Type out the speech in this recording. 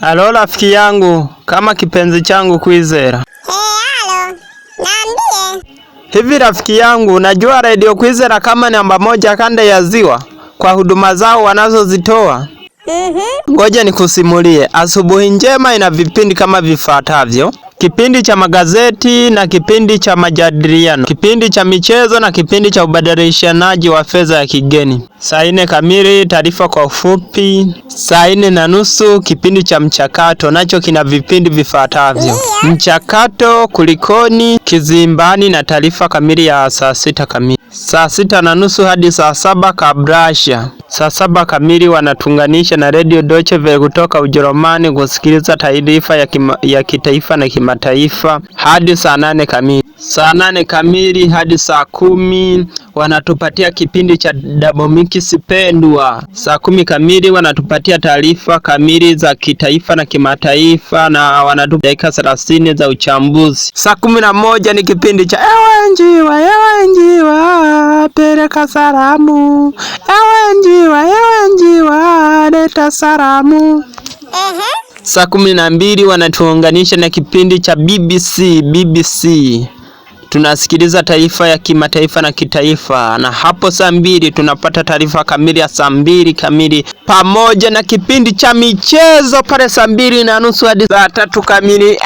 Halo rafiki yangu, kama kipenzi changu Kwizera. Halo, naambie. Hivi rafiki yangu, unajua Radio Kwizera kama namba 1 kanda ya Ziwa kwa huduma zao wanazozitoa? Ngoja nikusimulie. Asubuhi Njema ina vipindi kama vifuatavyo: kipindi cha magazeti na kipindi cha majadiliano, kipindi cha michezo na kipindi cha ubadilishanaji wa fedha ya kigeni. Saa 4 kamili taarifa kwa ufupi. Saa 4:30 kipindi cha mchakato, nacho kina vipindi vifuatavyo: mchakato, kulikoni, kizimbani na taarifa kamili ya saa 6 kamili. Saa 6:30 hadi saa 7 kabrasha. Saa 7 kamili wanatunganisha na Radio Deutsche Welle kutoka Ujerumani kusikiliza taarifa ya kitaifa na kimataifa hadi saa 8 kamili. Saa 8 kamili hadi saa 10 wanatupatia kipindi cha Dabomikisi Pendwa. Saa 10 kamili wanatupatia taarifa kamili za kitaifa na kimataifa na wanatupa dakika 30 za uchambuzi. Saa 11 ni kipindi cha ewe njiwa, peleka salamu. Ewe njiwa, leta salamu. Saa 12 wanatuunganisha na kipindi cha BBC. Tunasikiliza taarifa ya kimataifa na kitaifa, na hapo saa 2 tunapata taarifa kamili ya saa 2 kamili pamoja na kipindi cha michezo pale saa 2:30 hadi saa 3 kamili.